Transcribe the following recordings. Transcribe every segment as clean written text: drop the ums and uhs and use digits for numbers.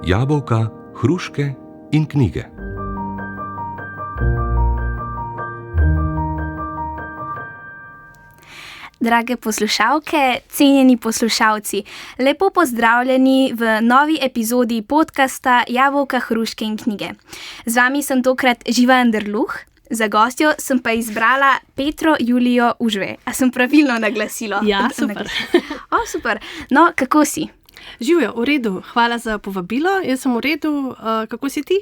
Jabolka, hruške in knjige. Drage poslušalke, cenjeni poslušalci, lepo pozdravljeni v novi epizodi podcasta Jabolka, hruške in knjige. Z vami sem tokrat Živa Anderluh, za gostjo sem pa izbrala Petro Julijo Užve. A sem pravilno naglasila? Ja, super. Super. No, kako si? Živjo, v redu. Hvala za povabilo. Jaz sem v redu. Kako si ti?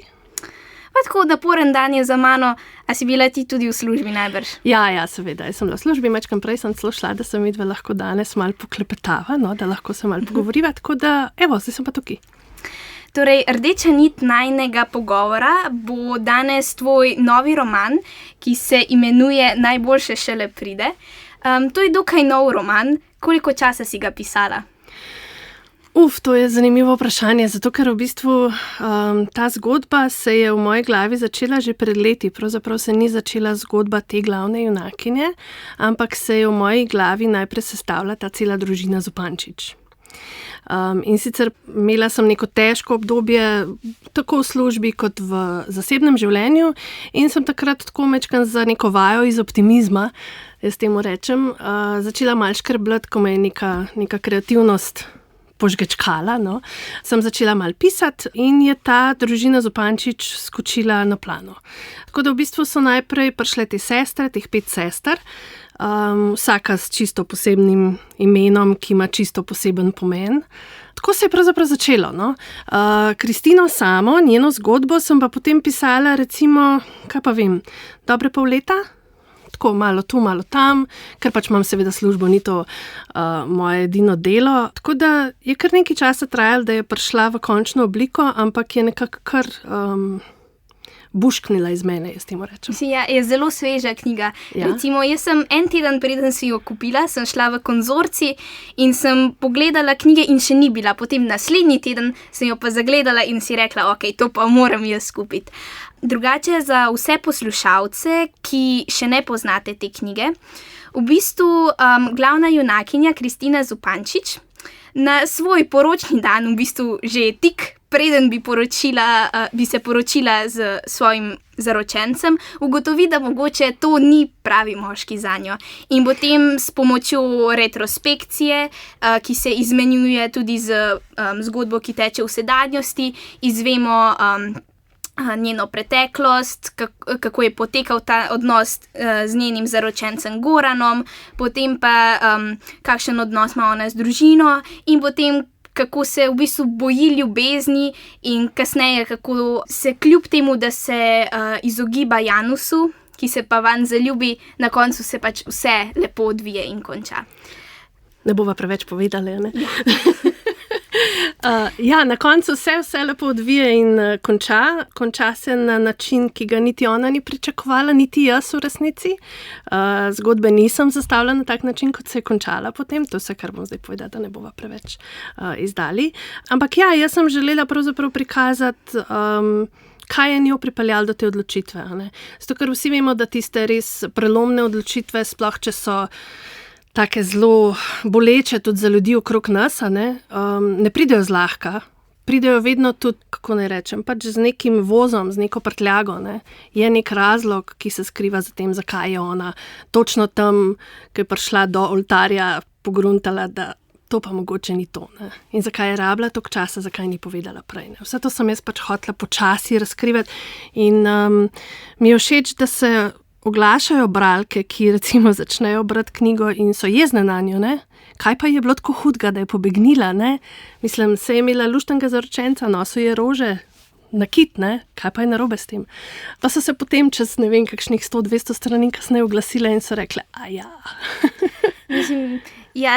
Pa tako naporen dan je za mano. A si bila ti tudi v službi najbrž? Ja, seveda. Jaz sem bila v službi, mečkam prej sem celo šla, da sem midve lahko danes malo poklepetava, da lahko se malo pogovoriva, tako da, zdaj sem pa tukaj. Torej, rdeča nit najnega pogovora bo danes tvoj novi roman, ki se imenuje Najboljše šele pride. To je dokaj nov roman. Koliko časa si ga pisala? To je zanimivo vprašanje, zato ker v bistvu ta zgodba se je v moji glavi začela že pred leti. Pravzaprav se ni začela zgodba te glavne junakinje, ampak se je v moji glavi najprej sestavila ta cela družina Zupančič. In sicer imela sem neko težko obdobje tako v službi kot v zasebnem življenju in sem takrat tako mečkan za neko vajo iz optimizma, jaz temu rečem, začela malo škrbljati, ko me je neka kreativnost požgečkala, sem začela malo pisati in je ta družina Zupančič skočila na plano. Tako da v bistvu so najprej prišle te sestre, teh 5 sester, vsaka s čisto posebnim imenom, ki ima čisto poseben pomen. Tako se je pravzaprav začelo. Kristino samo, njeno zgodbo sem pa potem pisala recimo, dobre pol leta, tako malo tu, malo tam, ker pač imam seveda službo, ni to moje edino delo. Tako da je kar nekaj časa trajalo, da je prišla v končno obliko, ampak je nekako kar bušknila iz mene, jaz temu rečem. Je zelo sveža knjiga. Ja. Recimo, jaz sem en teden, preden si jo kupila, sem šla v konzorcij in sem pogledala knjige in še ni bila. Potem naslednji teden sem jo pa zagledala in si rekla, ok, to pa moram jaz kupiti. Drugače za vse poslušalce, ki še ne poznate te knjige, v bistvu glavna junakinja Kristina Zupančič na svoj poročni dan, v bistvu že tik preden bi se poročila z svojim zaročencem, ugotovi, da mogoče to ni pravi moški zanjo. In potem s pomočjo retrospekcije, ki se izmenjuje tudi z zgodbo, ki teče v sedanjosti, izvemo njeno preteklost, kako je potekal ta odnos z njenim zaročencem Goranom, potem pa kakšen odnos ima ona z družino in potem kako se v bistvu boji ljubezni in kasneje, kako se kljub temu, da se izogiba Janusu, ki se pa vanj zaljubi, na koncu se pač vse lepo odvije in konča. Ne bova preveč povedali, ne? Na koncu vse lepo odvije in konča. Konča se na način, ki ga niti ona ni pričakovala, niti jaz v resnici. Zgodbe nisem zastavila na tak način, kot se je končala potem. To je vse, kar bom zdaj povedala, da ne bova preveč izdali. Ampak jaz sem želela pravzaprav prikazati, kaj je njo pripeljalo do te odločitve. Zato, ker vsi vemo, da tiste res prelomne odločitve, sploh če so take zelo boleče tudi za ljudi okrog nas, ne pridejo zlahka, pridejo vedno tudi, kako naj rečem, pač z nekim vozom, z neko prtljago, Je nek razlog, ki se skriva za tem, zakaj je ona točno tam, ko je prišla do oltarja, pogruntala, da to pa mogoče ni to. In zakaj je rabila toliko časa, zakaj ni povedala prej. Vse to sem jaz pač hotela počasi razkrivati in mi je všeč, da se oglašajo bralke, ki recimo začnejo brati knjigo in so jezne na njo, Kaj pa je bilo tako hudega, da je pobegnila, Mislim, se je imela luštnega zaročenca, nosil je rože, nakit, Kaj pa je narobe s tem? Pa so se potem čez, kakšnih 100-200 strani kasneje oglasile in so rekle, Mislim,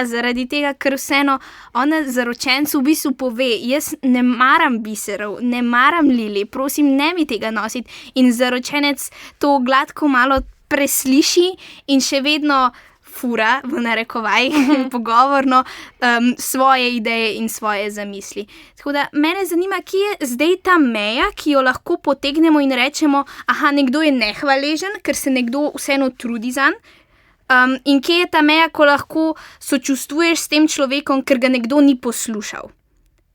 zaradi tega, ker vseeno ona zaročencu v bistvu pove, jaz ne maram biserov, ne maram lili, prosim, ne mi tega nositi. In zaročenec to gladko malo presliši in še vedno fura, v narekovajih, pogovorno, svoje ideje in svoje zamisli. Tako da mene zanima, kje je zdaj ta meja, ki jo lahko potegnemo in rečemo, nekdo je nehvaležen, ker se nekdo vseeno trudi zanj. In kje je ta meja, ko lahko sočustvuješ s tem človekom, ker ga nekdo ni poslušal?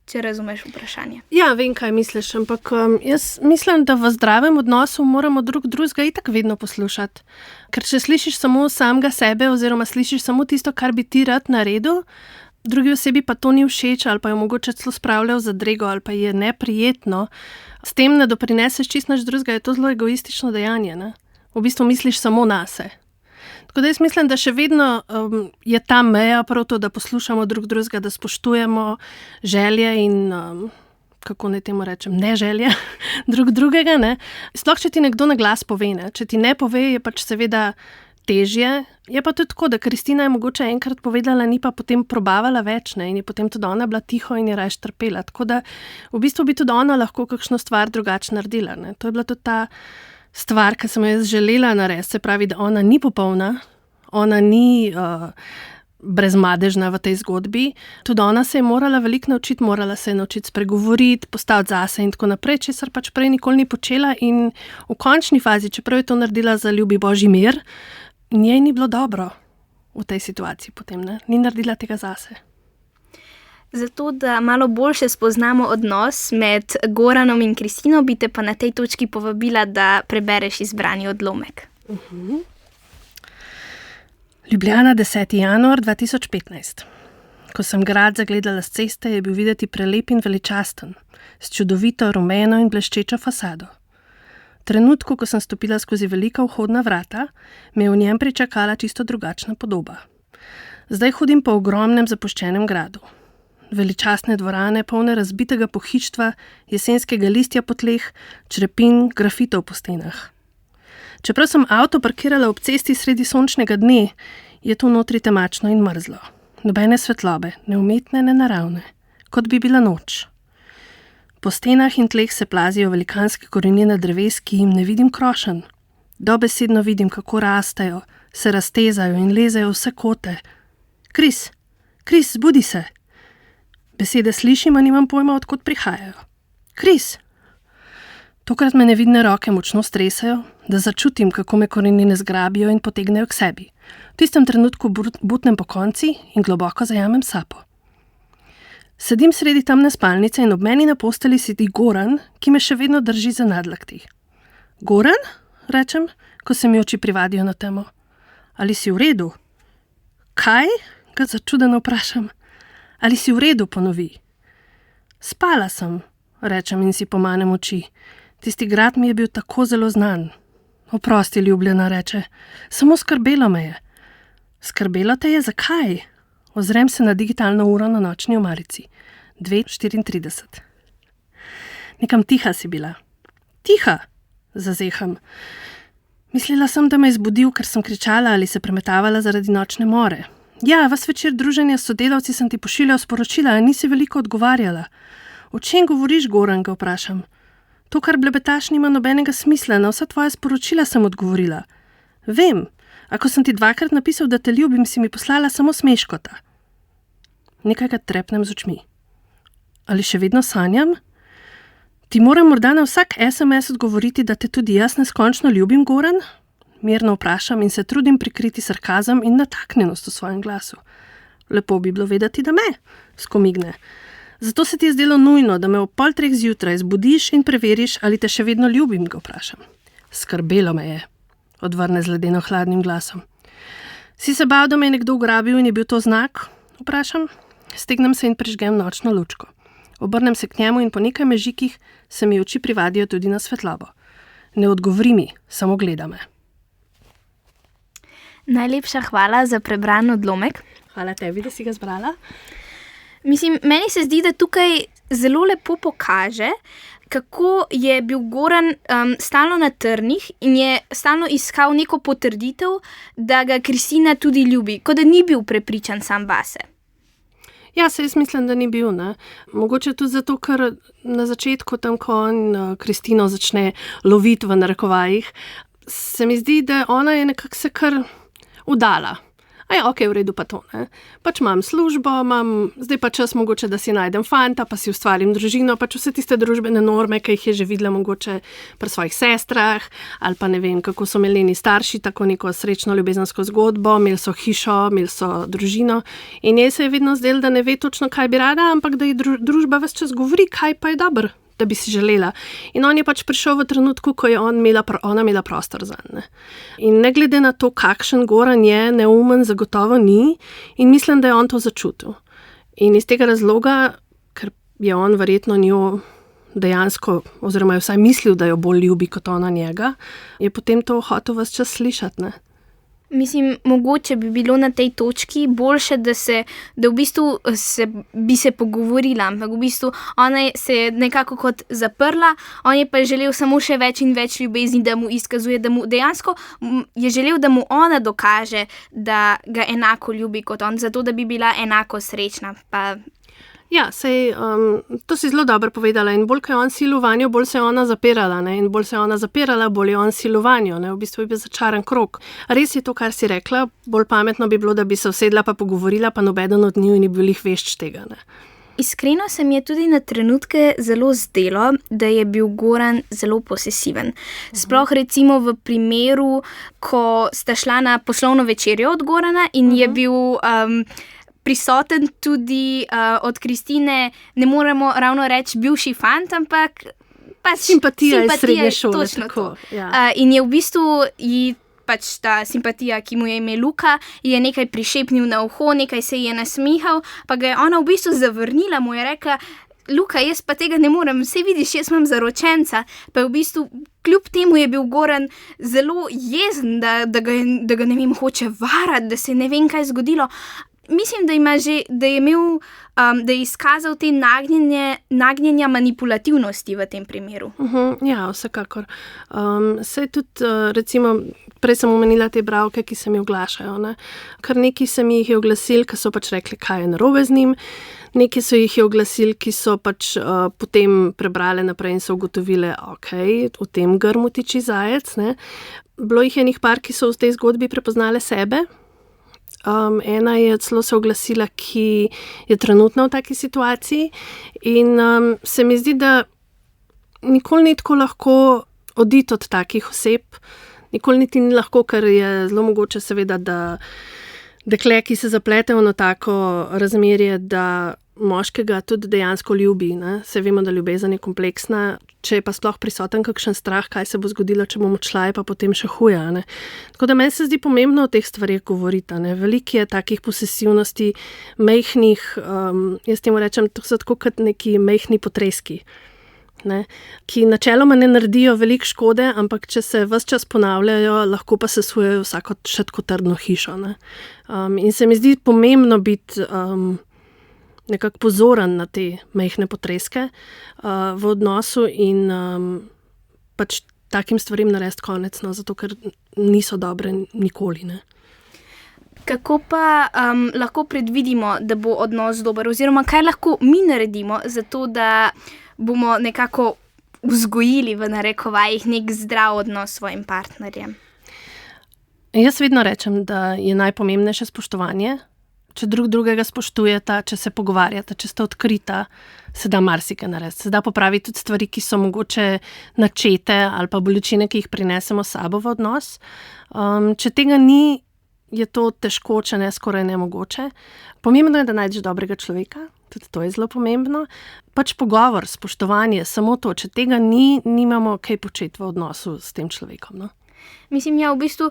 če razumeš vprašanje. Ja, vem, kaj misliš, ampak jaz mislim, da v zdravem odnosu moramo drugega itak vedno poslušati. Ker če slišiš samo samega sebe oziroma slišiš samo tisto, kar bi ti rad naredil, drugi osebi pa to ni všeč ali pa jo mogoče celo spravljal za drego ali pa je neprijetno, s tem ne doprineseš čisto nič drugega, je to zelo egoistično dejanje, ne? V bistvu misliš samo nase. Tako da jaz mislim, da še vedno je ta meja prav to, da poslušamo drugega, da spoštujemo želje in, kako naj temu rečem, ne želje drugega, ne. Sploh, če ti nekdo na glas pove, ne. Če ti ne pove, je pač seveda težje. Je pa tudi tako, da Kristina je mogoče enkrat povedala, ni pa potem probavala več, ne, in je potem tudi ona bila tiho in je raje trpela. Tako da v bistvu bi tudi ona lahko kakšno stvar drugače naredila, ne. To je bila tudi ta stvar, ki sem jo jaz želela narediti, se pravi, da ona ni popolna, ona ni brezmadežna v tej zgodbi. Tudi ona se je morala veliko naučiti, morala se je naučiti spregovoriti, postaviti zase in tako naprej, česar pač prej nikoli ni počela in v končni fazi, čeprav je to naredila za ljubi božji mir, njej ni bilo dobro v tej situaciji potem, ne? Ni naredila tega zase. Zato, da malo boljše spoznamo odnos med Goranom in Kristino, bi te pa na tej točki povabila, da prebereš izbrani odlomek. Ljubljana, 10. januar 2015. Ko sem grad zagledala s ceste, je bil videti prelep in veličasten, s čudovito rumeno in bleščečo fasado. V trenutku, ko sem stopila skozi velika vhodna vrata, me je v njem pričakala čisto drugačna podoba. Zdaj hodim po ogromnem zapuščenem gradu. Veličastne dvorane, polne razbitega pohištva, jesenskega listja po tleh, črepin, grafitov po stenah. Čeprav sem avto parkirala ob cesti sredi sončnega dne, je tu notri temačno in mrzlo. Nobene svetlobe, ne umetne, ne naravne, kot bi bila noč. Po stenah in tleh se plazijo velikanske korenine dreves, ki jim ne vidim krošenj. Dobesedno vidim, kako rastejo, se raztezajo in lezejo vse kote. Kris, zbudi se! Besede slišim, a nimam pojma, odkot prihajajo. Kris! Tokrat me nevidne roke močno stresajo, da začutim, kako me korenine zgrabijo in potegnejo k sebi. V tistem trenutku butnem po konci in globoko zajamem sapo. Sedim sredi temne spalnice in ob meni na posteli sedi Goran, ki me še vedno drži za nadlakti. Goran? Rečem, ko se mi oči privadijo na temo. Ali si v redu? Kaj? Ga začudeno vprašam. Ali si v redu, ponovi. Spala sem, rečem in si pomanem oči. Tisti grad mi je bil tako zelo znan. Oprosti, ljubljena, reče. Samo skrbelo me je. Skrbelo te je, zakaj? Ozrem se na digitalno uro na nočni omarici. 2:34. Nekam tiha si bila. Tiha, zazeham. Mislila sem, da me je zbudil, ker sem kričala ali se premetavala zaradi nočne more. Ja, ves večer druženja s sodelavci sem ti pošiljal sporočila, a nisi veliko odgovarjala. O čem govoriš, Goran, ga vprašam. To, kar blebetaš, nima nobenega smisla, na vsa tvoja sporočila sem odgovorila. Vem, ako sem ti 2-krat napisal, da te ljubim, si mi poslala samo smeškota. Nekajkrat trepnem z očmi. Ali še vedno sanjam? Ti moram morda na vsak SMS odgovoriti, da te tudi jaz neskončno ljubim, Goran? Mirno vprašam in se trudim prikriti sarkazem in nataknjenost v svojem glasu. Lepo bi bilo vedeti, da me, skomigne. Zato se ti je zdelo nujno, da me ob 2:30 zjutraj zbudiš in preveriš, ali te še vedno ljubim, ga vprašam. Skrbelo me je, odvrne z ledeno hladnim glasom. Si se bal, da me je nekdo ugrabil in je bil to znak? Vprašam. Stegnem se in prižgem nočno lučko. Obrnem se k njemu in po nekaj mežikih se mi oči privadijo tudi na svetlobo. Ne odgovori mi, samo gleda me. Najlepša hvala za prebran odlomek. Hvala tebi, da si ga zbrala. Mislim, meni se zdi, da tukaj zelo lepo pokaže, kako je bil Goran stalno na trnih in je stalno iskal neko potrditev, da ga Kristina tudi ljubi, kot da ni bil prepričan sam vase. Ja, se jaz mislim, da ni bil, ne. Mogoče tudi zato, ker na začetku, tam ko on Kristino začne loviti v narekovajih, se mi zdi, da ona je nekako se kar udala. Ok, v redu pa to, ne. Pač imam službo, zdaj pa čas mogoče, da si najdem fanta, pa si ustvarim družino, pač vse tiste družbene norme, ki jih je že videla mogoče pri svojih sestrah, ali pa ne vem, kako so imeli njeni starši, tako neko srečno ljubezensko zgodbo, imeli so hišo, imeli so družino in njej se je vedno zdelo, da ne ve točno, kaj bi rada, ampak da ji družba ves čas govori, kaj pa je dobro, da bi si želela. In on je pač prišel v trenutku, ko je ona imela prostor zanj. Ne. In ne glede na to, kakšen Goran je, neumen zagotovo ni in mislim, da je on to začutil. In iz tega razloga, ker je on verjetno njo dejansko, oziroma je vsaj mislil, da jo bolj ljubi kot ona njega, je potem to hotel ves čas slišati, ne. Mislim, mogoče bi bilo na tej točki boljše, da v bistvu bi se pogovorila, ampak v bistvu ona se je nekako kot zaprla, on je pa želel samo še več in več ljubezni, da mu izkazuje, da mu dejansko je želel, da mu ona dokaže, da ga enako ljubi kot on, zato da bi bila enako srečna, pa... Ja, to si zelo dobro povedala in bolj, ko je on silil vanjo, bolj se je ona zapirala, ne? In bolj se je ona zapirala, bolj je on silil vanjo, ne? V bistvu je bil začaran krog. Res je to, kar si rekla, bolj pametno bi bilo, da bi se usedla pa pogovorila, pa nobeden od njiju ni bil vešč tega, ne? Iskreno se mi je tudi na trenutke zelo zdelo, da je bil Goran zelo posesiven. Sploh recimo v primeru, ko sta šla na poslovno večerjo od Gorana in je bil... prisoten tudi od Kristine, ne moremo ravno reči bivši fant, ampak pač simpatija iz srednje šole. Tako, ja. In je v bistvu pač ta simpatija, ki mu je ime Luka, je nekaj prišepnil na uho, nekaj se je nasmihal, pa ga je ona v bistvu zavrnila, mu je rekla, Luka, jaz pa tega ne morem, saj vidiš, jaz imam zaročenca, pa v bistvu kljub temu je bil Goran zelo jezen, da ga ne vem, hoče varati, da se ne vem, kaj zgodilo. Mislim, da je izkazal te nagnjenja manipulativnosti v tem primeru. Ja, vsekakor. Saj tudi, recimo, prej sem omenila te bralke, ki se mi oglašajo, ne. Kar neki se mi jih je oglasili, ki so pač rekli, kaj je narobe z njim, neki so jih je oglasili, ki so pač potem prebrale naprej in so ugotovile, ok, v tem grmu tiči zajec, ne. Bilo jih je enih par, ki so v tej zgodbi prepoznale sebe. Ena je celo se oglasila, ki je trenutno v taki situaciji in se mi zdi, da nikoli ni tako lahko oditi od takih oseb, nikoli niti ni lahko, ker je zelo mogoče seveda, da dekle, ki se zapletejo na tako razmerje, da moškega tudi dejansko ljubi, ne. Saj vemo, da ljubezen je kompleksna, če je pa sploh prisoten kakšen strah, kaj se bo zgodilo, če bomo odšla, je pa potem še huje, ne. Tako da meni se zdi pomembno o teh stvarih govoriti, ne. Veliko je takih posesivnosti, majhnih, jaz temu rečem, to so tako kot neki majhni potreski, ne, ki načeloma ne naredijo veliko škode, ampak če se ves čas ponavljajo, lahko pa sesujejo vsako še tako trdno hišo, ne. In se mi zdi pomembno biti nekako pozoren na te majhne potreske v odnosu in pač takim stvarim narediti konec, no, zato ker niso dobre nikoli, ne. Kako pa lahko predvidimo, da bo odnos dober, oziroma kaj lahko mi naredimo za to, da bomo nekako vzgojili v narekovajih nek zdrav odnos s svojim partnerjem? Jaz vedno rečem, da je najpomembnejše spoštovanje. Če drugega spoštujeta, če se pogovarjata, če sta odkrita, se da marsikaj narediti. Se da popraviti tudi stvari, ki so mogoče načete ali pa bolečine, ki jih prinesemo s sabo v odnos. Če tega ni, je to težko, če ne skoraj nemogoče. Pomembno je, da najdeš dobrega človeka, tudi to je zelo pomembno. Pač pogovor, spoštovanje, samo to, če tega ni, nimamo kaj početi v odnosu s tem človekom, no. Mislim, ja, v bistvu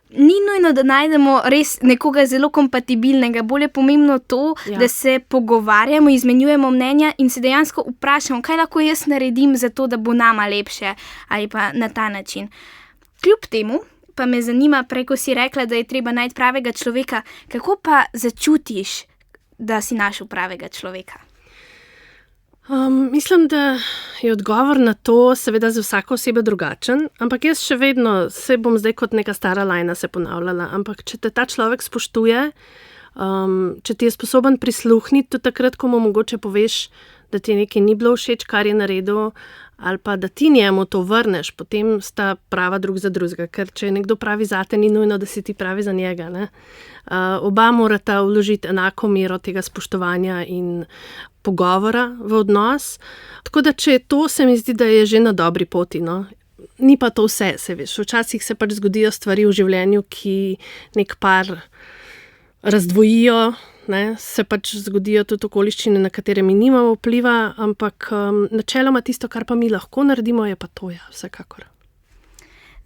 ni nujno, da najdemo res nekoga zelo kompatibilnega, bolj je pomembno to, da se pogovarjamo, izmenjujemo mnenja in se dejansko vprašamo, kaj lahko jaz naredim za to, da bo nama lepše ali pa na ta način. Kljub temu pa me zanima, prej ko si rekla, da je treba najti pravega človeka, kako pa začutiš, da si našel pravega človeka? Mislim, da je odgovor na to seveda za vsako osebo drugačen, ampak jaz še vedno se bom zdaj kot neka stara lajna se ponavljala, ampak če te ta človek spoštuje, če ti je sposoben prisluhniti, tudi takrat, ko mu mogoče poveš, da ti nekaj ni bilo všeč, kar je naredil, ali pa da ti njemu to vrneš, potem sta prava drug za drugega. Ker če nekdo pravi zate, ni nujno, da si ti pravi za njega. Ne? Oba morata vložiti enako mero tega spoštovanja in pogovora v odnos. Tako da, če je to, se mi zdi, da je že na dobri poti. No? Ni pa to vse, se veš. Včasih se pač zgodijo stvari v življenju, ki nek par razdvojijo, ne? Se pač zgodijo tudi okoliščine, na katere mi nimamo vpliva, ampak načeloma tisto, kar pa mi lahko naredimo, je pa to, ja, vsekakor.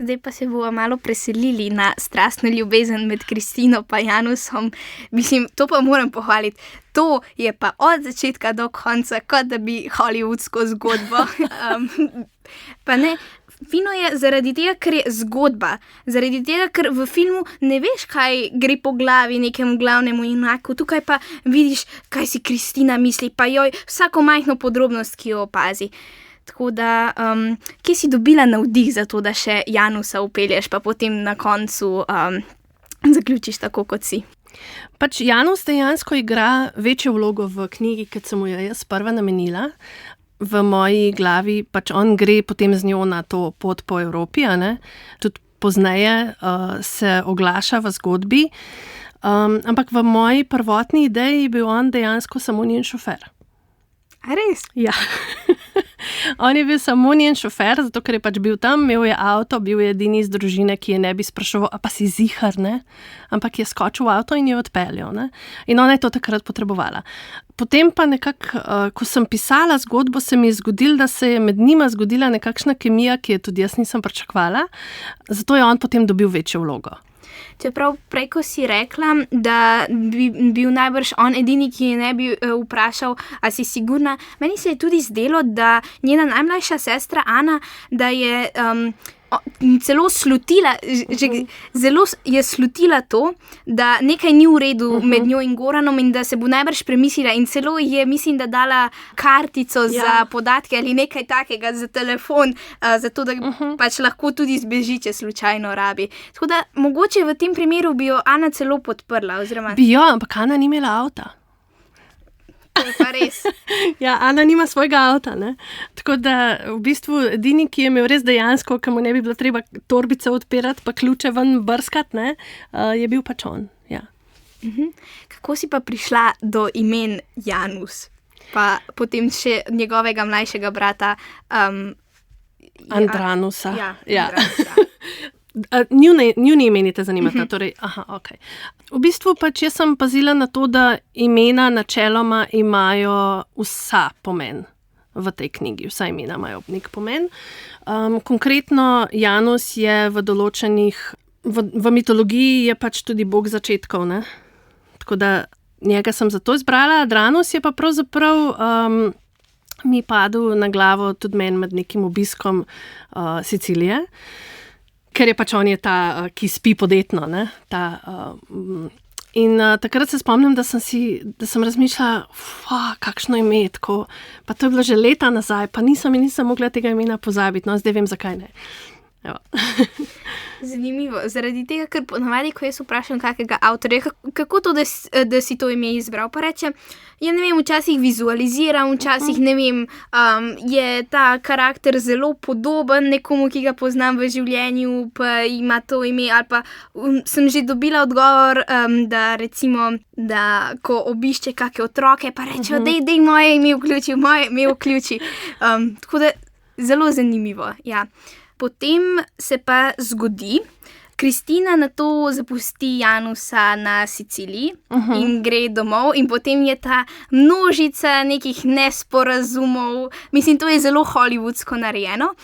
Zdaj pa se bomo malo preselili na strastno ljubezen med Kristino pa Janusom. Mislim, to pa moram pohvaliti. To je pa od začetka do konca, kot da bi hollywoodsko zgodbo. Pa ne, fino je zaradi tega, ker je zgodba. Zaradi tega, ker v filmu ne veš, kaj gre po glavi nekemu glavnemu junaku. Tukaj pa vidiš, kaj si Kristina misli, pa joj vsako majhno podrobnost, ki jo opazi. Tako da, kje si dobila navdih za to, da še Janusa upelješ, pa potem na koncu zaključiš tako, kot si? Pač Janus dejansko igra večjo vlogo v knjigi, kot sem jo jaz sprva namenila. V moji glavi pač on gre potem z njo na to pot po Evropi, a ne? Tudi pozneje se oglaša v zgodbi, ampak v moji prvotni ideji je bil on dejansko samo njen šofer. A res? Ja. On je bil samo njen šofer, zato ker je pač bil tam, imel je avto, bil je edini iz družine, ki je ne bi spraševal, a pa si zihar, ne? Ampak je skočil v avto in je odpeljal, ne? In ona je to takrat potrebovala. Potem pa nekako, ko sem pisala zgodbo, se mi je zgodilo, da se je med njima zgodila nekakšna kemija, ki je tudi jaz nisem pričakovala, zato je on potem dobil večjo vlogo. Čeprav prej, ko si rekla, da bi bil najbrž on edini, ki je ne bi vprašal, a si sigurna, meni se je tudi zdelo, da njena najmlajša sestra Ana, da je celo slutila, zelo je slutila to, da nekaj ni v redu med njo in Goranom in da se bo najbrž premislila in celo je, mislim, da dala kartico za podatke ali nekaj takega za telefon, zato da pač lahko tudi zbeži, če slučajno rabi. Tako da mogoče v tem primeru bi jo Ana celo podprla. Oziroma... Bi jo, ampak Ana ni imela avta. To je pa res. Ja, Ana nima svojega avta, ne? Tako da v bistvu edini, ki je imel res dejansko, ki mu ne bi bilo treba torbice odpirati, pa ključe ven brskati, ne, je bil pač on, ja. Kako si pa prišla do imen Janus? Pa potem še njegovega mlajšega brata Andranusa. Ja. Andranusa. Njuni imeni te zanimata, torej, okej. V bistvu pač jaz sem pazila na to, da imena načeloma imajo vsa pomen v tej knjigi, vsa imena imajo nek pomen. Konkretno Janus je v določenih, v mitologiji je pač tudi bog začetkov, ne? Tako da njega sem zato izbrala, Adranus je pa pravzaprav mi padel na glavo tudi meni med nekim obiskom Sicilije. Ker je pač on je ta, ki spi podetno, ne, in takrat se spomnim, da sem razmišljala, kakšno ime je tako, pa to je bilo že leta nazaj, pa nisem mogla tega imena pozabiti, no, zdaj vem, zakaj ne. Zanimivo, zaradi tega, ker ponavadi, ko jaz vprašam kakega avtorja, kako to, da si to ime izbral, pa reče, ja ne vem, včasih vizualiziram, včasih ne vem, je ta karakter zelo podoben nekomu, ki ga poznam v življenju, pa ima to ime, ali pa sem že dobila odgovor, da recimo, da ko obišče kakšne otroke, pa rečejo, dej moje ime vključi, tako da zelo zanimivo, ja. Potem se pa zgodi, Kristina nato zapusti Janusa na Siciliji in gre domov in potem je ta množica nekih nesporazumov, mislim, to je zelo hollywoodsko narejeno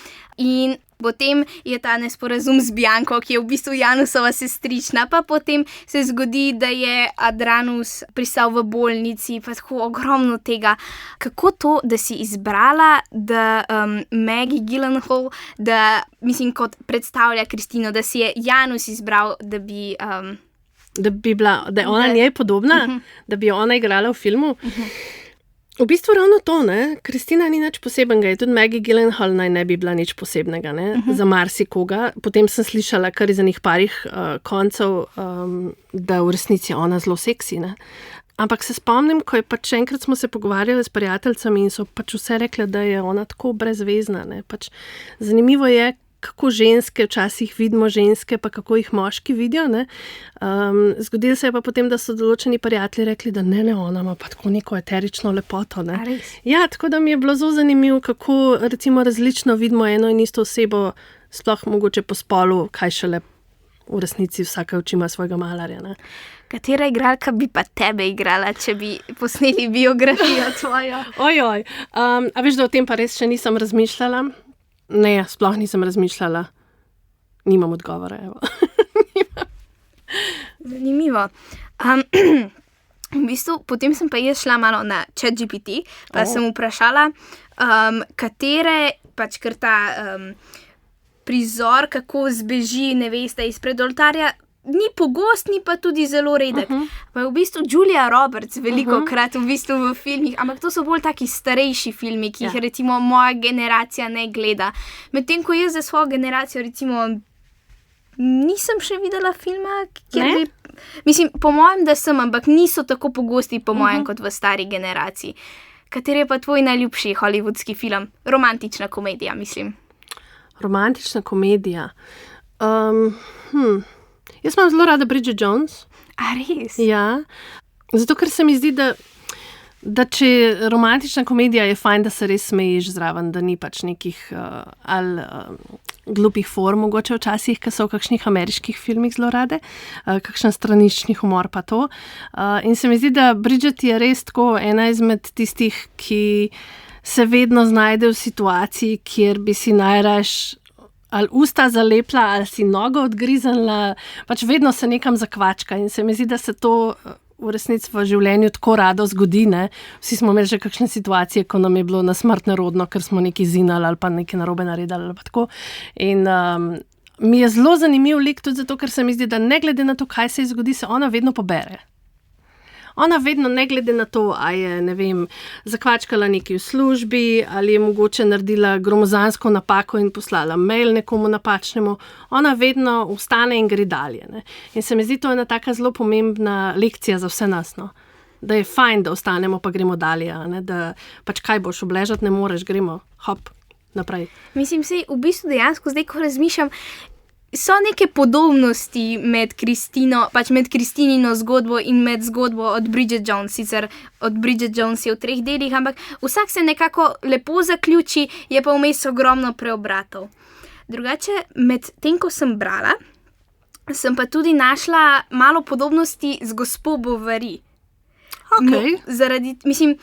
in potem je ta nesporazum z Bianco, ki je v bistvu Janusova sestrična, pa potem se zgodi, da je Adranus pristal v bolnici, pa tako ogromno tega. Kako to, da si izbrala, da Maggie Gyllenhaal, da mislim, kot predstavlja Kristino, da si je Janus izbral, da bi... Da je ona njej podobna, da bi ona igrala v filmu? V bistvu ravno to, ne, Kristina ni nič posebnega, je tudi Maggie Gyllenhaal naj ne bi bila nič posebnega, ne, za marsikoga. Potem sem slišala kar iz enih parih koncev, da v resnici je ona zelo seksi, ne. Ampak se spomnim, ko je pač enkrat smo se pogovarjali s prijateljicami in so pač vse rekle, da je ona tako brezvezna. Ne? Pač zanimivo je, kako ženske včasih vidimo ženske, pa kako jih moški vidijo. Zgodilo se je pa potem, da so določeni prijatelji rekli, da ne, ona ima pa tako neko eterično lepoto. Ne? Ja, tako da mi je bilo zelo zanimivo, kako recimo različno vidimo eno in isto osebo, sploh mogoče po spolu, kaj šele v resnici vsaka oči ima svojega malarja. Ne? Katera igralka bi pa tebe igrala, če bi posneli biografijo tvojo? Ojoj, a veš, da o tem pa res še nisem razmišljala? Ne, sploh nisem razmišljala. Nimam odgovora, evo. Zanimivo. V bistvu, potem sem pa jaz šla malo na ChatGPT, pa sem vprašala, katere, pač ker ta prizor, kako zbeži nevesta izpred oltarja, ni pogost, ni pa tudi zelo redek. Pa je v bistvu Julia Roberts velikokrat v bistvu v filmih, ampak to so bolj taki starejši filmi, ki jih recimo moja generacija ne gleda. Medtem ko jaz za svojo generacijo recimo nisem še videla filma, kjer bi... Mislim, po mojem, da sem, ampak niso tako pogosti po mojem kot v stari generaciji. Kater je pa tvoj najljubši hollywoodski film? Romantična komedija, mislim. Romantična komedija? Jaz imam zelo rada Bridget Jones. A res? Ja, zato ker se mi zdi, da če romantična komedija je fajn, da se res smejiš zraven, da ni pač nekih glupih form, mogoče včasih, ki so v kakšnih ameriških filmih zelo rade, kakšen stranični humor pa to. In se mi zdi, da Bridget je res tako ena izmed tistih, ki se vedno znajde v situaciji, kjer bi si najraž ali usta zalepla, ali si nogo odgriznila, pač vedno se nekam zakvačka in se mi zdi, da se to v resnici v življenju tako rado zgodi, ne. Vsi smo imeli že kakšne situacije, ko nam je bilo na smrt nerodno, ker smo nekaj zinali ali pa nekaj narobe naredili ali pa tako. In mi je zelo zanimiv lik tudi zato, ker se mi zdi, da ne glede na to, kaj se zgodi, se ona vedno pobere. Ona vedno, ne glede na to, a je, ne vem, zakvačkala nekaj v službi, ali je mogoče naredila gromozansko napako in poslala mail nekomu napačnemu, ona vedno vstane in gre dalje. Ne? In se mi zdi, to je ena taka zelo pomembna lekcija za vse nas, no? Da je fajn, da ostanemo, pa gremo dalje, ne? Da pač kaj boš, obležati ne moreš, gremo, hop, naprej. Mislim, sej, v bistvu dejansko zdaj, ko razmišljam, so neke podobnosti med Kristinino zgodbo in med zgodbo od Bridget Jones. Sicer od Bridget Jones je v 3 delih, ampak vsak se nekako lepo zaključi, je pa vmes ogromno preobratov. Drugače, med tem, ko sem brala, sem pa tudi našla malo podobnosti z gospo Bovary. Okay.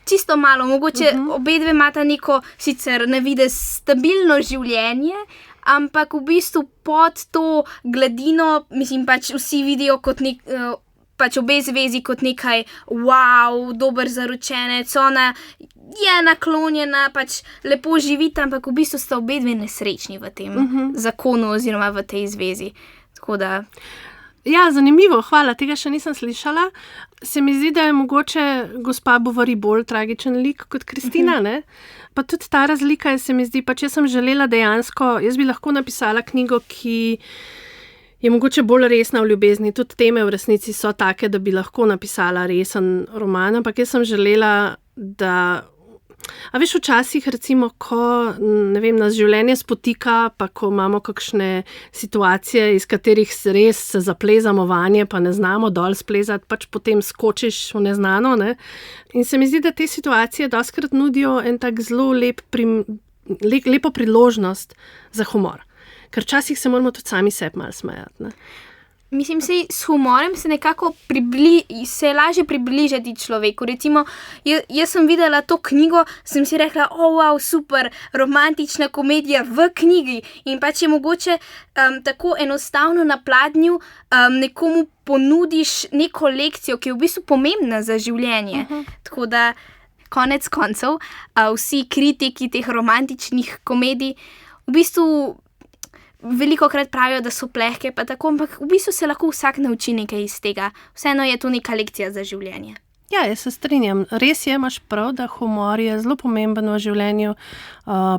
Čisto malo, mogoče obe dve imata neko sicer na videz stabilno življenje, ampak v bistvu pod to gladino, pač vsi vidijo kot pač obe zvezi kot nekaj wow, dober zaročenec, ona je naklonjena, pač lepo živita, ampak v bistvu sta obe dve nesrečni v tem zakonu oziroma v tej zvezi. Tako da... Ja, zanimivo, hvala, tega še nisem slišala. Se mi zdi, da je mogoče gospa Bovary bolj tragičen lik kot Kristina, ne? Pa tudi ta razlika je, se mi zdi, pač jaz sem želela dejansko, jaz bi lahko napisala knjigo, ki je mogoče bolj resna v ljubezni, tudi teme v resnici so take, da bi lahko napisala resen roman, ampak jaz sem želela, da... A veš, včasih recimo, ko, ne vem, nas življenje spotika, pa ko imamo kakšne situacije, iz katerih res se zaplezamo vanje, pa ne znamo dol splezati, pač potem skočiš v neznano, ne. In se mi zdi, da te situacije dostikrat nudijo en tak zelo lepo priložnost za humor. Ker včasih se moramo tudi sami sebi malo smejati, ne. Mislim, s humorem se nekako se lažje približati človeku. Recimo, jaz sem videla to knjigo, sem si rekla, wow, super, romantična komedija v knjigi. In pač je mogoče tako enostavno na pladnju nekomu ponudiš neko lekcijo, ki je v bistvu pomembna za življenje. Tako da, konec koncev, vsi kritiki teh romantičnih komedij v bistvu velikokrat pravijo, da so plehke, pa tako, ampak v bistvu se lahko vsak nauči nekaj iz tega. Vseeno je to neka lekcija za življenje. Ja, jaz se strinjam. Res je, imaš prav, da humor je zelo pomemben v življenju.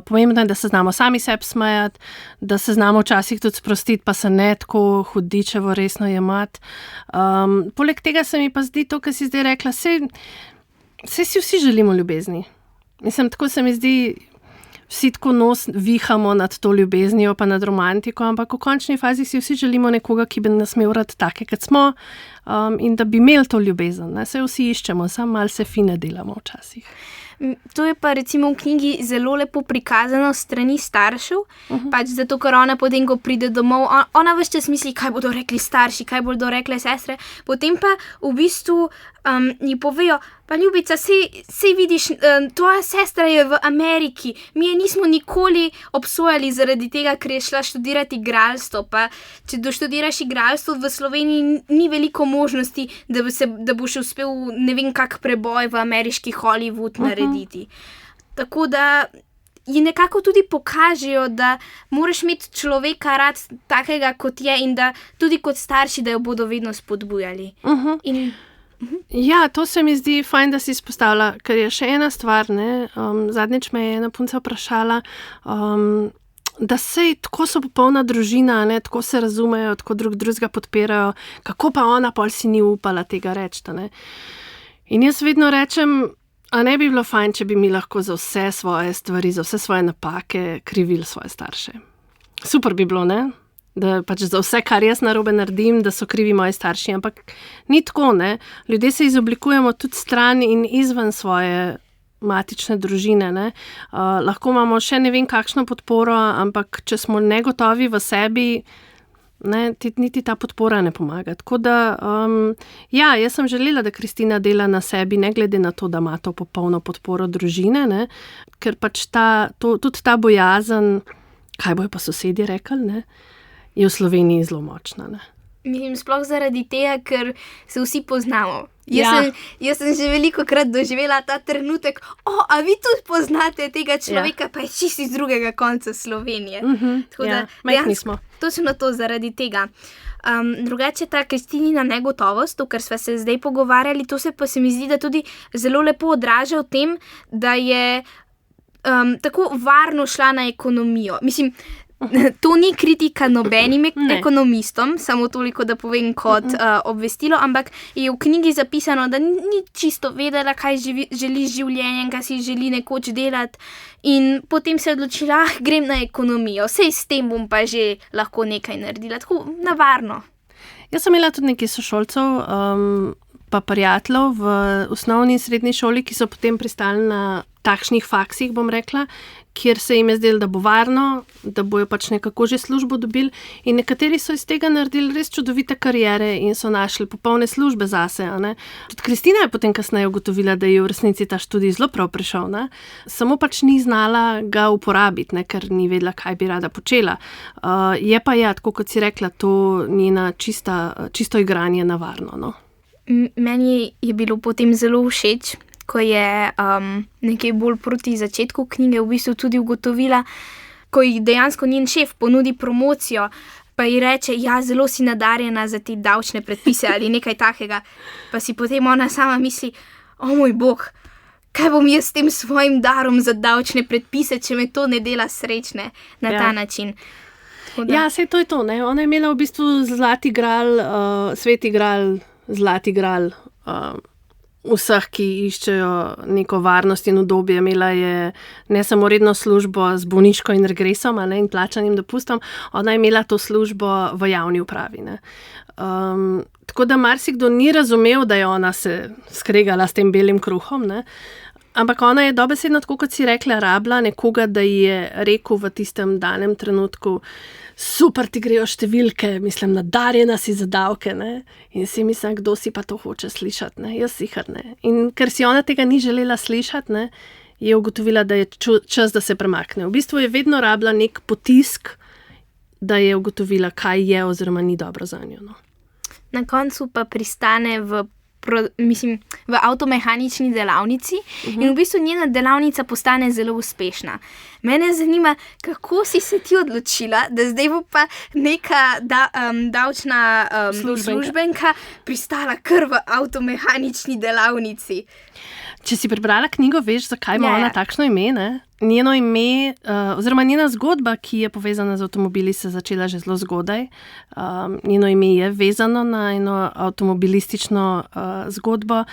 Pomembno je, da se znamo sami sebi smejati, da se znamo včasih tudi sprostiti, pa se ne tako hudičevo resno jemati. Poleg tega se mi pa zdi to, kar si zdaj rekla, saj si vsi želimo ljubezni. Mislim, tako se mi zdi, vsi tako nos vihamo nad to ljubeznijo pa nad romantiko, ampak v končni fazi si vsi želimo nekoga, ki bi nas imel rad take, kot smo, in da bi imeli to ljubezen. Ne? Se vsi iščemo, samo malo se fine delamo včasih. To je pa recimo v knjigi zelo lepo prikazano strani staršev, pač zato, ker ona potem, ko pride domov, ona ves čas misli, kaj bodo rekli starši, kaj bodo rekle sestre, potem pa v bistvu ji povejo, pa ljubica, sej vidiš, tvoja sestra je v Ameriki, mi je nismo nikoli obsojali zaradi tega, ker je šla študirati igralstvo, pa če doštudiraš igralstvo v Sloveniji, ni veliko možnosti, da boš uspel ne vem kak preboj v ameriški Hollywood narediti. Tako da ji nekako tudi pokažejo, da moraš imeti človeka rad takega, kot je, in da tudi kot starši, da jo bodo vedno spodbujali. Ja, to se mi zdi fajn, da si izpostavila, ker je še ena stvar, ne, zadnjič me je ena punca vprašala, da sej tako so popolna družina, ne, tako se razumejo, tako drugega podpirajo, kako pa ona pol si ni upala tega reči, ne. In jaz vedno rečem, a ne bi bilo fajn, če bi mi lahko za vse svoje stvari, za vse svoje napake krivili svoje starše. Super bi bilo, ne? Da pač za vse, kar jaz narobe naredim, da so krivi moji starši, ampak ni tako, ne. Ljudje se izoblikujemo tudi stran in izven svoje matične družine, ne. Lahko imamo še ne vem kakšno podporo, ampak če smo negotovi v sebi, ne, niti ta podpora ne pomaga. Tako da, ja, jaz sem želela, da Kristina dela na sebi, ne glede na to, da ima to popolno podporo družine, ne, ker pač tudi ta bojazen, kaj bojo pa sosedje rekli, ne, je v Sloveniji zelo močna, ne. Mislim, sploh zaradi tega, ker se vsi poznamo. Jaz sem že velikokrat doživela ta trenutek, a vi tudi poznate tega človeka, pa je čisto iz drugega konca Slovenije. Tako da, majhni smo. Točno to zaradi tega. Drugače ta Kristinina negotovost, to, kar sva se zdaj pogovarjali, to se pa se mi zdi, da tudi zelo lepo odraža v tem, da je tako varno šla na ekonomijo. Mislim, to ni kritika nobenim ekonomistom, samo toliko, da povem kot obvestilo, ampak je v knjigi zapisano, da ni čisto vedela, kaj želi z življenjem, kaj si želi nekoč delati, in potem se je odločila, grem na ekonomijo, sej s tem bom pa že lahko nekaj naredila, tako navarno. Jaz sem imela tudi nekaj sošolcev, pa prijateljev v osnovni in srednji šoli, ki so potem pristali na takšnih faksih, bom rekla, kjer se jim je zdelo, da bo varno, da bojo pač nekako že službo dobili, in nekateri so iz tega naredili res čudovite kariere in so našli popolne službe zase, a ne. Tudi Kristina je potem kasneje ugotovila, da je v resnici ta študij zelo prav prišel, ne. Samo pač ni znala ga uporabiti, ne, ker ni vedela, kaj bi rada počela. Je pa tako kot si rekla, to njena čisto igranje na varno, no. Meni je bilo potem zelo všeč, ko je nekaj bolj proti začetku knjige v bistvu tudi ugotovila, ko ji dejansko njen šef ponudi promocijo, pa ji reče, ja, zelo si nadarjena za te davčne predpise ali nekaj takega, pa si potem ona sama misli, o moj bog, kaj bom jaz s tem svojim darom za davčne predpise, če me to ne dela srečne na ta način. Ja, saj to je to, ne. Ona je imela v bistvu zlati gral, sveti gral, zlati gral, vseh, ki iščejo neko varnost in udobje. Imela je ne samo redno službo z bolniško in regresom, ne, in plačanim dopustom, ona je imela to službo v javni upravi, ne. Tako da marsikdo ni razumel, da je ona se skregala s tem belim kruhom, ne. Ampak ona je dobesedno, tako kot si rekla, rabila nekoga, da ji je rekel v tistem danem trenutku, super ti grejo številke, mislim, nadarjena si za davke, ne. In si mislim, kdo si pa to hoče slišati, ne. Jaz sicer ne. In ker si ona tega ni želela slišati, ne, je ugotovila, da je čas, da se premakne. V bistvu je vedno rabila nek potisk, da je ugotovila, kaj je oziroma ni dobro zanjo, no. Na koncu pa pristane v v avtomehanični delavnici in v bistvu njena delavnica postane zelo uspešna. Mene zanima, kako si se ti odločila, da zdaj bo pa neka davčna službenka pristala kar v avtomehanični delavnici. Če si prebrala knjigo, veš, zakaj ima ona takšno ime, ne? Njeno ime, oziroma njena zgodba, ki je povezana z avtomobili, se je začela že zelo zgodaj. Njeno ime je vezano na eno avtomobilistično zgodbo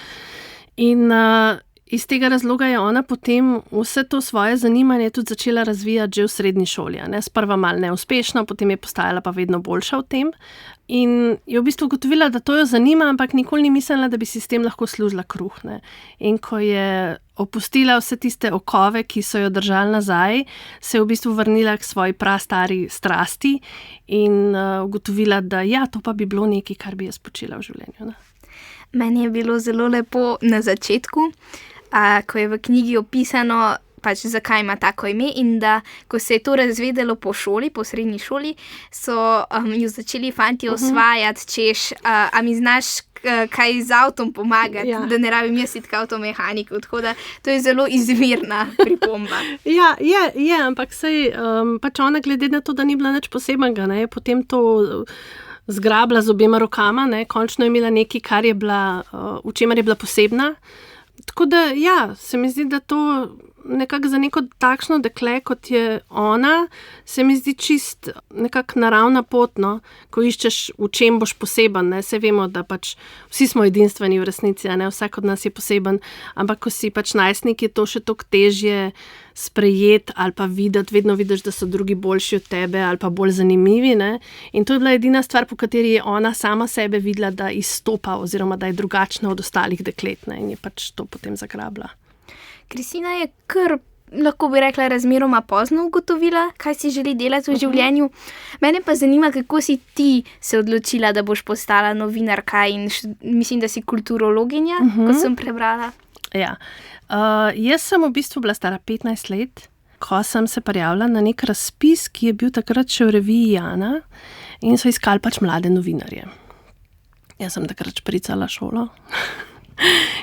in iz tega razloga je ona potem vse to svoje zanimanje tudi začela razvijati že v srednji šoli. Sprva malo neuspešno, potem je postajala pa vedno boljša v tem. In je v bistvu ugotovila, da to jo zanima, ampak nikoli ni mislila, da bi si s tem lahko služila kruh. Ne. In ko je opustila vse tiste okove, ki so jo držali nazaj, se je v bistvu vrnila k svoji prastari strasti in ugotovila, da ja, to pa bi bilo nekaj, kar bi jaz počela v življenju. Ne. Meni je bilo zelo lepo na začetku, ko je v knjigi opisano, zakaj ima tako ime in da, ko se je to razvedelo po šoli, po srednji šoli, so jo začeli fantje osvajati, češ, a mi znaš kaj z avtom pomagati, da ne rabim jaz iti k avtomehaniku. Tako da to je zelo izvirna pripomba. Ja, je, ampak sej, pač ona glede na to, da ni bila nič posebenega, ne, je potem to zgrabila z obema rokama, ne, končno je imela nekaj, kar je bila, v čemer je bila posebna. Tako da, ja, se mi zdi, da to nekako za neko takšno dekle, kot je ona, se mi zdi čist nekako naravna pot, no, ko iščeš, v čem boš poseben, ne, se vemo, da pač vsi smo edinstveni v resnici, ne, vsak od nas je poseben, ampak ko si pač najstnik, je to še toliko težje sprejeti ali pa videti, vedno vidiš, da so drugi boljši od tebe ali pa bolj zanimivi, ne, in to je bila edina stvar, po kateri je ona sama sebe videla, da izstopa oziroma da je drugačna od ostalih deklet, ne, in je pač to potem zagrabila. Kristina je kar, lahko bi rekla, razmeroma pozno ugotovila, kaj si želi delati v življenju. Mene pa zanima, kako si ti se odločila, da boš postala novinarka in mislim, da si kulturologinja, kot sem prebrala. Ja, jaz sem v bistvu bila stara 15 let, ko sem se prijavila na nek razpis, ki je bil takrat še v reviji Jana in so iskali pač mlade novinarje. Jaz sem takrat špricala šolo.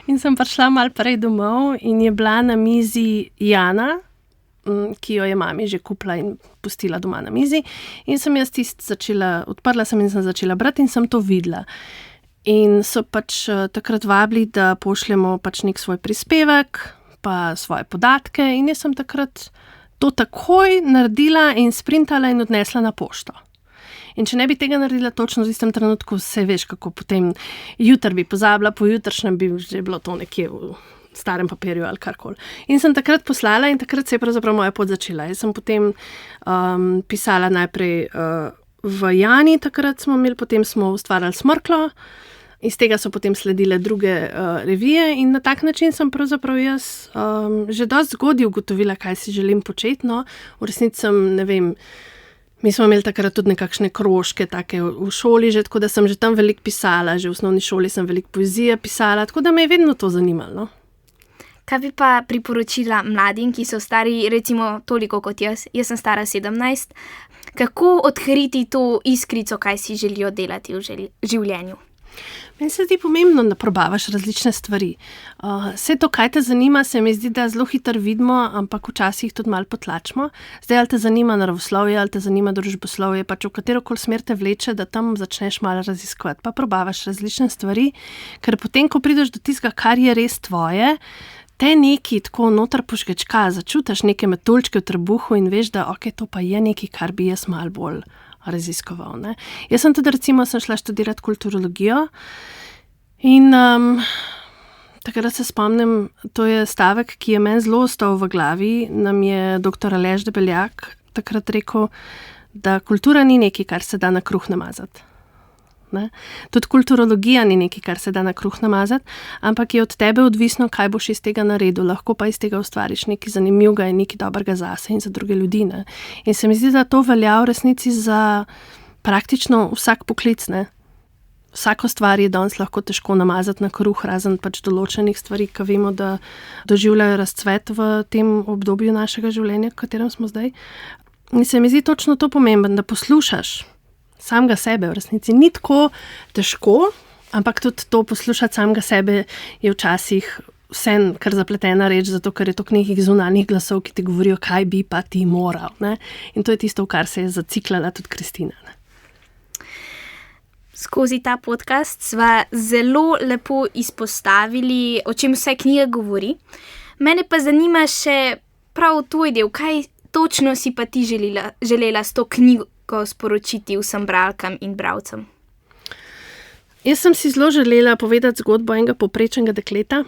In sem prišla malo prej domov in je bila na mizi Jana, ki jo je mami že kupila in pustila doma na mizi. In sem jaz odprla sem in sem začela brati in sem to videla. In so pač takrat vabili, da pošljemo pač nek svoj prispevek, pa svoje podatke in jaz sem takrat to takoj naredila in sprintala in odnesla na pošto. In če ne bi tega naredila točno v istem trenutku, se veš, kako potem jutri bi pozabila, pojutrišnjem bi že bilo to nekje v starem papirju ali karkoli. In sem takrat poslala in takrat se je pravzaprav moja pot začela. Jaz sem potem pisala najprej v Jani, takrat smo imeli, potem smo ustvarjali Smrklo, iz tega so potem sledile druge revije in na tak način sem pravzaprav jaz že dosti zgodaj ugotovila, kaj si želim početi. No. V resnici sem, ne vem, mi smo imeli takrat tudi nekakšne krožke take v šoli že, tako da sem že tam veliko pisala, že v osnovni šoli sem veliko poezije pisala, tako da me je vedno to zanimalo. No? Kaj bi pa priporočila mladim, ki so stari recimo toliko kot jaz? Jaz sem stara 17. Kako odkriti to iskrico, kaj si želijo delati v življenju? Meni se zdi pomembno, da probavaš različne stvari. Vse to, kaj te zanima, se mi zdi, da zelo hitro vidimo, ampak včasih tudi malo potlačimo. Zdaj, ali te zanima naravoslovje, ali te zanima družboslovje, pač v katerokoli smer te vleče, da tam začneš malo raziskovati, pa probavaš različne stvari, ker potem, ko prideš do tistega, kar je res tvoje, te neki tako noter požgečka, začutiš neke metuljčke v trebuhu in veš, da ok, to pa je nekaj, kar bi jaz malo bolj raziskoval. Ne. Jaz sem tudi recimo šla študirati kulturologijo in takrat se spomnim, to je stavek, ki je meni zelo ostal v glavi, nam je dr. Aleš Debeljak takrat rekel, da kultura ni nekaj, kar se da na kruh namazati. Ne. Tudi kulturologija ni nekaj, kar se da na kruh namazati, ampak je od tebe odvisno, kaj boš iz tega naredil. Lahko pa iz tega ustvariš nekaj zanimivega in nekaj dobrega zase in za druge ljudi. Ne. In se mi zdi, da to velja v resnici za praktično vsak poklic. Ne. Vsako stvar je danes lahko težko namazati na kruh, razen pač določenih stvari, ki vemo, da doživljajo razcvet v tem obdobju našega življenja, v katerem smo zdaj. In se mi zdi točno to pomembno, da poslušaš samega sebe v resnici. Ni tako težko, Ampak tudi to poslušati samega sebe je včasih vsem kar zapletena reč, zato ker je toliko nekih zunanjih glasov, ki ti govorijo, kaj bi pa ti moral. Ne? In to je tisto, v kar se je zaciklala tudi Kristina. Ne? Skozi ta podcast sva zelo lepo izpostavili, o čem vse knjiga govori. Mene pa zanima še prav tvoj del, kaj točno si pa ti želela s to knjigo sporočiti vsem bralkam in bralcem? Jaz sem si zelo želela povedati zgodbo enega povprečnega dekleta.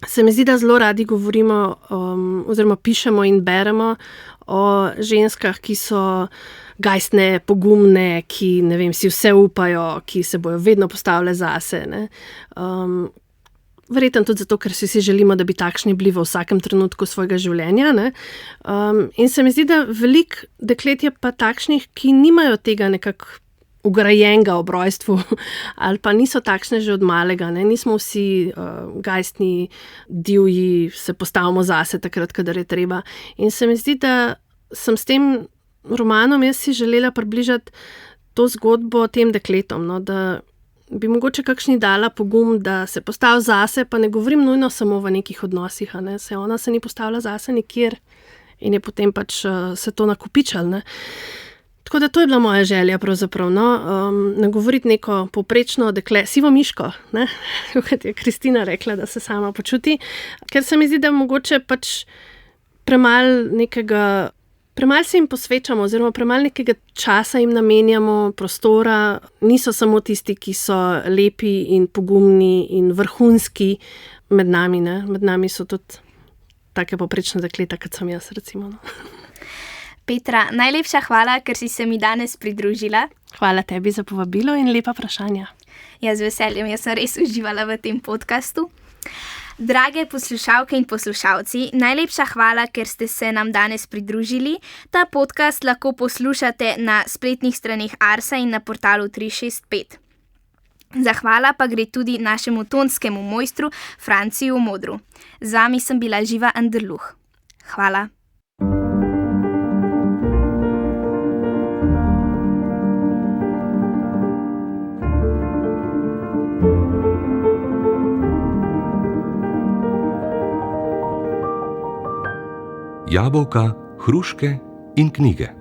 Se mi zdi, da zelo radi govorimo oziroma pišemo in beremo o ženskah, ki so gajstne, pogumne, ki si vse upajo, ki se bojo vedno postavile zase. Verjetno tudi zato, ker si želimo, da bi takšni bili v vsakem trenutku svojega življenja. Ne? In se mi zdi, da veliko deklet je pa takšnih, ki nimajo tega nekako ugrajenega ob rojstvu ali pa niso takšne že od malega. Ne? Nismo vsi gajstni, divji, se postavimo zase takrat, kadar je treba. In se mi zdi, da sem s tem romanom jaz si želela približati to zgodbo tem dekletom, no? Da bi mogoče kakšni dala pogum, da se postavi zase, pa ne govorim nujno samo v nekih odnosih, ne? Ona se ni postavila zase nikjer in je potem pač se to nakopičalo. Ne? Tako da to je bila moja želja pravzaprav, no? Nagovoriti neko povprečno dekle, sivo miško, kot je Kristina rekla, da se sama počuti, ker se mi zdi, da mogoče pač premalo se jim posvečamo oziroma premalo nekega časa jim namenjamo, prostora, niso samo tisti, ki so lepi in pogumni in vrhunski med nami, ne? Med nami so tudi take povprečne dekleta, kot sem jaz, recimo. No? Petra, najlepša hvala, ker si se mi danes pridružila. Hvala tebi za povabilo in lepa vprašanja. Ja, z veseljem, jaz sem res uživala v tem podcastu. Drage poslušalke in poslušalci, najlepša hvala, ker ste se nam danes pridružili. Ta podcast lahko poslušate na spletnih straneh Arsa in na portalu 365. Zahvala pa gre tudi našemu tonskemu mojstru Franciju Modru. Z vami sem bila Živa Anderluh. Hvala. Jabolka, hruške in knjige.